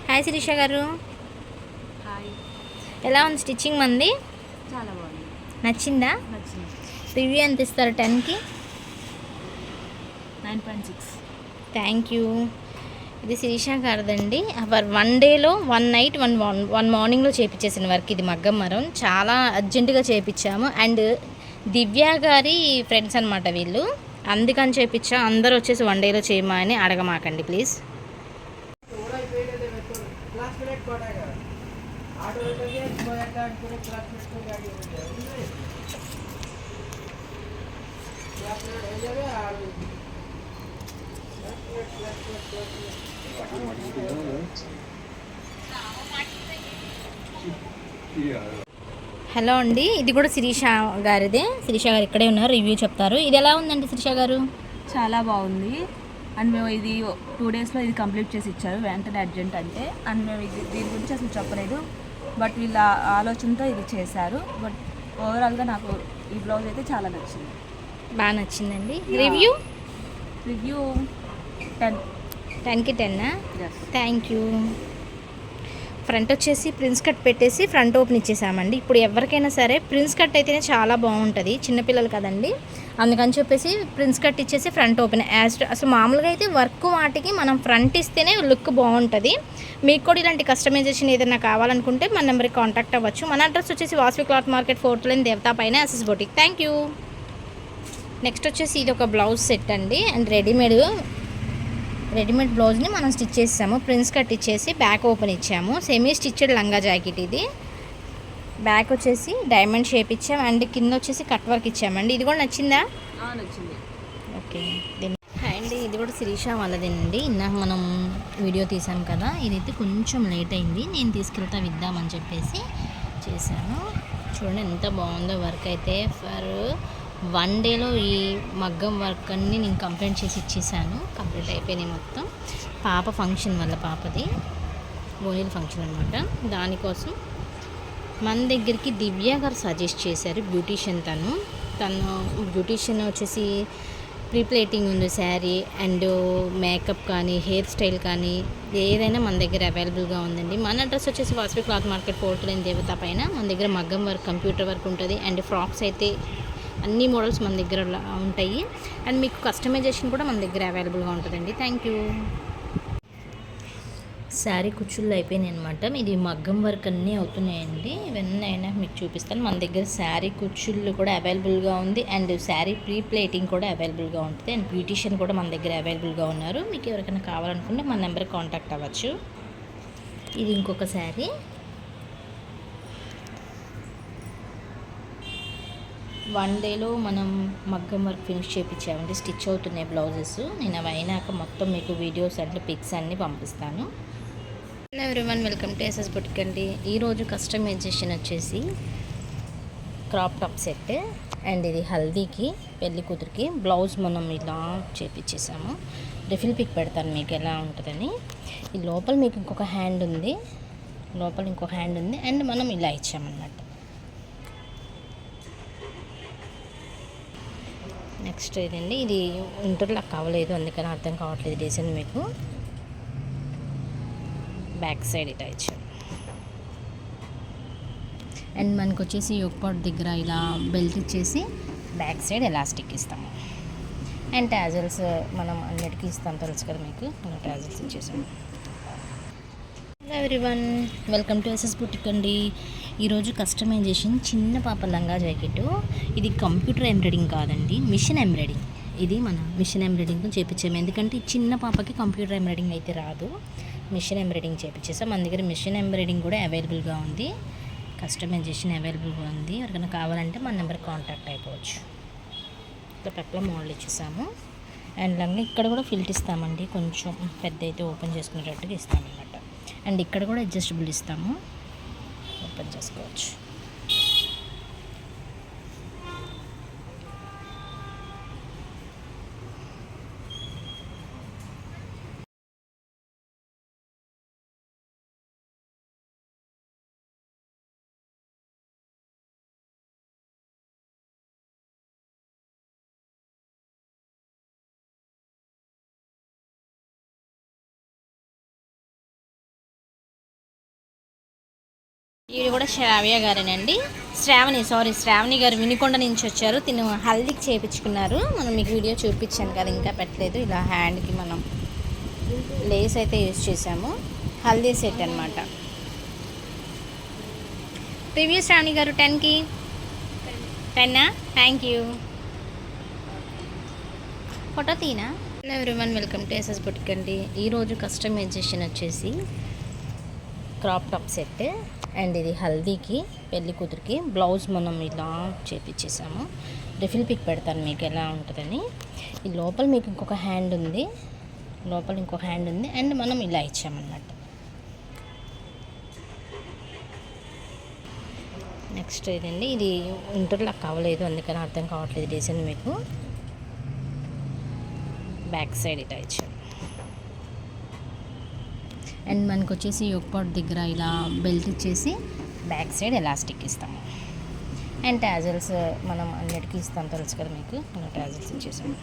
Hi Sirisha గారు. Hi. ఎలా ఉంది స్టిచ్చింగ్ మంది? చాలా బాగుంది. నచ్చిందా? నచ్చింది. రివ్యూ ఎంత ఇస్తారు 10కి? 9.6. Thank you. ఇది శిరీష గారిదండి. వన్ డేలో 1 నైట్ 1 మార్నింగ్లో చేయించేసిన వర్క్ ఇది మగ్గం మరం. చాలా అర్జెంటుగా చేయించాము. అండ్ దివ్య గారి ఫ్రెండ్స్ అనమాట వీళ్ళు, అందుకని చేయించా. అందరూ వచ్చేసి 1 డేలో చేయమా అని అడగమాకండి ప్లీజ్. హలో అండి, ఇది కూడా శిరీష గారిదే. శిరీష గారు ఇక్కడే ఉన్నారు, రివ్యూ చెప్తారు. ఇది ఎలా ఉందండి శిరీష గారు? చాలా బాగుంది. అండ్ మేము ఇది 2 డేస్లో ఇది కంప్లీట్ చేసి ఇచ్చారు, వెంటనే అర్జెంట్ అంటే. అండ్ మేము దీని గురించి అసలు చెప్పలేదు, బట్ వీళ్ళ ఆలోచనతో ఇది చేశారు. బట్ ఓవరాల్గా నాకు ఈ బ్లౌజ్ అయితే చాలా నచ్చింది. బాగా నచ్చిందండి. రివ్యూ 10కి 10. Thank you. ఫ్రంట్ వచ్చేసి ప్రిన్స్ కట్ పెట్టేసి ఫ్రంట్ ఓపెన్ ఇచ్చేసామండి. ఇప్పుడు ఎవరికైనా సరే ప్రిన్స్ కట్ అయితేనే చాలా బాగుంటుంది, చిన్నపిల్లలు కదండి, అందుకని చెప్పేసి ప్రిన్స్ కట్ ఇచ్చేసి ఫ్రంట్ ఓపెన్ అసలు మామూలుగా అయితే వర్క్ వాటికి మనం ఫ్రంట్ ఇస్తేనే లుక్ బాగుంటుంది. మీకు కూడా ఇలాంటి కస్టమైజేషన్ ఏదైనా కావాలనుకుంటే మన నెంబర్కి కాంటాక్ట్ అవ్వచ్చు. మన అడ్రస్ వచ్చేసి Vasavi cloth market 4th line దేవతా పైన SS boutique. Thank you. Next వచ్చేసి ఇది ఒక బ్లౌజ్ సెట్ అండి. అండ్ రెడీమేడ్ బ్లౌజ్ని మనం స్టిచ్ చేసాము. ప్రిన్స్ కట్ ఇచ్చేసి బ్యాక్ ఓపెన్ ఇచ్చాము. సెమీ స్టిచ్డ్ లంగా జాకెట్ ఇది. బ్యాక్ వచ్చేసి డైమండ్ షేప్ ఇచ్చాము. అండ్ కింద వచ్చేసి కట్ వర్క్ ఇచ్చామండి. ఇది కూడా నచ్చిందా? నచ్చింది. ఓకే. అండ్ ఇది కూడా శిరీష వాళ్ళదేనండి. ఇందాక మనం వీడియో తీసాం కదా, ఇదైతే కొంచెం లేట్ అయింది, నేను తీసుకెళ్తా విద్దామని చెప్పేసి చేశాను. చూడండి ఎంత బాగుందో వర్క్ అయితే. ఫర్ 1 డేలో ఈ మగ్గం వర్క్ అన్నీ నేను కంప్లీట్ చేసి ఇచ్చేసాను. కంప్లీట్ అయిపోయినాయి మొత్తం. పాప ఫంక్షన్ వల్ల, పాపది బోనీల ఫంక్షన్ అనమాట. దానికోసం మన దగ్గరికి దివ్య గారు సజెస్ట్ చేశారు, బ్యూటీషియన్. తను బ్యూటీషియన్ వచ్చేసి ప్రీ ప్లేటింగ్ ఉంది శారీ, అండ్ మేకప్ కానీ హెయిర్ స్టైల్ కానీ ఏదైనా మన దగ్గర అవైలబుల్గా ఉందండి. మన అడ్రస్ వచ్చేసి Vasavi cloth market 4th line దేవతా పైన. మన దగ్గర మగ్గం వర్క్, కంప్యూటర్ వర్క్ ఉంటుంది. అండ్ ఫ్రాక్స్ అయితే అన్ని మోడల్స్ మన దగ్గర ఉంటాయి. అండ్ మీకు కస్టమైజేషన్ కూడా మన దగ్గర అవైలబుల్గా ఉంటుందండి. Thank you. శారీ కుచ్చుళ్ళు అయిపోయినాయి అనమాట. ఇది మగ్గం వర్క్ అన్నీ అవుతున్నాయండి. ఇవన్నీ అయినా మీకు చూపిస్తాను. మన దగ్గర శారీ కుచ్చుళ్ళు కూడా అవైలబుల్గా ఉంది. అండ్ శారీ ప్రీ ప్లేటింగ్ కూడా అవైలబుల్గా ఉంటుంది. అండ్ బ్యూటీషియన్ కూడా మన దగ్గర అవైలబుల్గా ఉన్నారు. మీకు ఎవరికైనా కావాలనుకుంటే మన నెంబర్కి కాంటాక్ట్ అవ్వచ్చు. ఇది ఇంకొక శారీ. 1 డేలో మనం మగ్గం వర్క్ ఫినిష్ చేయించామండి. స్టిచ్ అవుతున్నాయి బ్లౌజెస్. నేను అవి అయినాక మొత్తం మీకు వీడియోస్ అంటే పిక్స్ అన్నీ పంపిస్తాను. Everyone, welcome to SS boutique అండి. ఈరోజు కస్టమైజేషన్ వచ్చేసి క్రాప్ టాప్ సెట్. అండ్ ఇది హల్దీకి, పెళ్లి కూతురికి బ్లౌజ్ మనం ఇలా చేపించేసాము. రిఫిల్ పిక్ పెడతాను మీకు ఎలా ఉంటుందని. ఈ లోపల మీకు ఇంకొక హ్యాండ్ ఉంది, అండ్ మనం ఇలా ఇచ్చామన్నమాట. నెక్స్ట్ ఇదండి, ఇది ఇంటర్లాక్ కావలేదు, అందుకని అర్థం కావట్లేదు డిజైన్ మీకు. బ్యాక్ సైడ్ ఇట్లా ఇచ్చాం. అండ్ మనకు వచ్చేసి యోక్పాట్ దగ్గర ఇలా బెల్ట్ ఇచ్చేసి బ్యాక్ సైడ్ ఎలాస్టిక్ ఇస్తాము. అండ్ ట్యాజల్స్ మనం అన్నిటికీ ఇస్తాం, తెలుసు కదా మీకు. అలా ట్యాజల్స్ ఇచ్చేసాము. Everyone, welcome to SS boutique అండి. ఈరోజు కస్టమైజేషన్ చిన్న పాప లంగా జాకెట్. ఇది కంప్యూటర్ ఎంబ్రాయిడింగ్ కాదండి, మిషన్ ఎంబ్రాయిడింగ్. ఇది మన మిషన్ ఎంబ్రాయిడింగ్ చేయించాము. ఎందుకంటే చిన్న పాపకి కంప్యూటర్ ఎంబ్రాయిడింగ్ అయితే రాదు, మిషన్ ఎంబ్రాయిడింగ్ చేయించేసాం. మన దగ్గర మిషన్ ఎంబ్రాయిడింగ్ కూడా అవైలబుల్గా ఉంది, కస్టమైజేషన్ అవైలబుల్గా ఉంది. ఎవరికైనా కావాలంటే మన నెంబర్కి కాంటాక్ట్ అయిపోవచ్చు. ఇట్లా పక్కన మోడల్ ఇచ్చేసాము. అండ్ లంగా ఇక్కడ కూడా ఫిల్ట్ ఇస్తామండి, కొంచెం పెద్ద అయితే ఓపెన్ చేసుకునేటట్టుగా ఇస్తామన్నమాట. అండ్ ఇక్కడ కూడా అడ్జస్టబుల్ ఇస్తాము, ఓపెన్ చేసుకోవచ్చు. ఇవి కూడా శ్రావ్య గారేనండి, శ్రావణి గారు వినుకొండ నుంచి వచ్చారు. తిను హల్దీకి చేయించుకున్నారు. మనం మీకు వీడియో చూపించాను కదా, ఇంకా పెట్టలేదు. ఇలా హ్యాండ్కి మనం లేస్ అయితే యూజ్ చేసాము. హల్దీ సెట్ అనమాట. రివ్యూ శ్రావణి గారు 10కి 10. Thank you. ఫోటో తీనా. Hello everyone, welcome to SS boutique అండి. ఈరోజు కస్టమైజేషన్ వచ్చేసి క్రాప్ టాప్ సెట్ అండ్ ఇది హల్దీకి పెళ్లి కూతురికి బ్లౌజ్ మనం ఇలా చేపించేసాము. రిఫిల్ పిక్ పెడతాను మీకు ఎలా ఉంటుందని. ఈ లోపల మీకు ఇంకొక హ్యాండ్ ఉంది అండ్ మనం ఇలా ఇచ్చామన్నమాట. నెక్స్ట్ ఇదండి, ఇది ఇంటర్లాక్ అవ్వలేదు, అందుకని అర్థం కావట్లేదు డిజైన్ మీకు. బ్యాక్ సైడ్ ఇట్లా ఇచ్చాము. అండ్ మనకు వచ్చేసి యోక్పాట్ దగ్గర ఇలా బెల్ట్ ఇచ్చేసి బ్యాక్ సైడ్ ఎలాస్టిక్ ఇస్తాము. అండ్ ట్యాజల్స్ మనం అన్నిటికీ ఇస్తాం, తెలుసు కదా మీకు. ఇలా ట్యాజల్స్ ఇచ్చేసాము.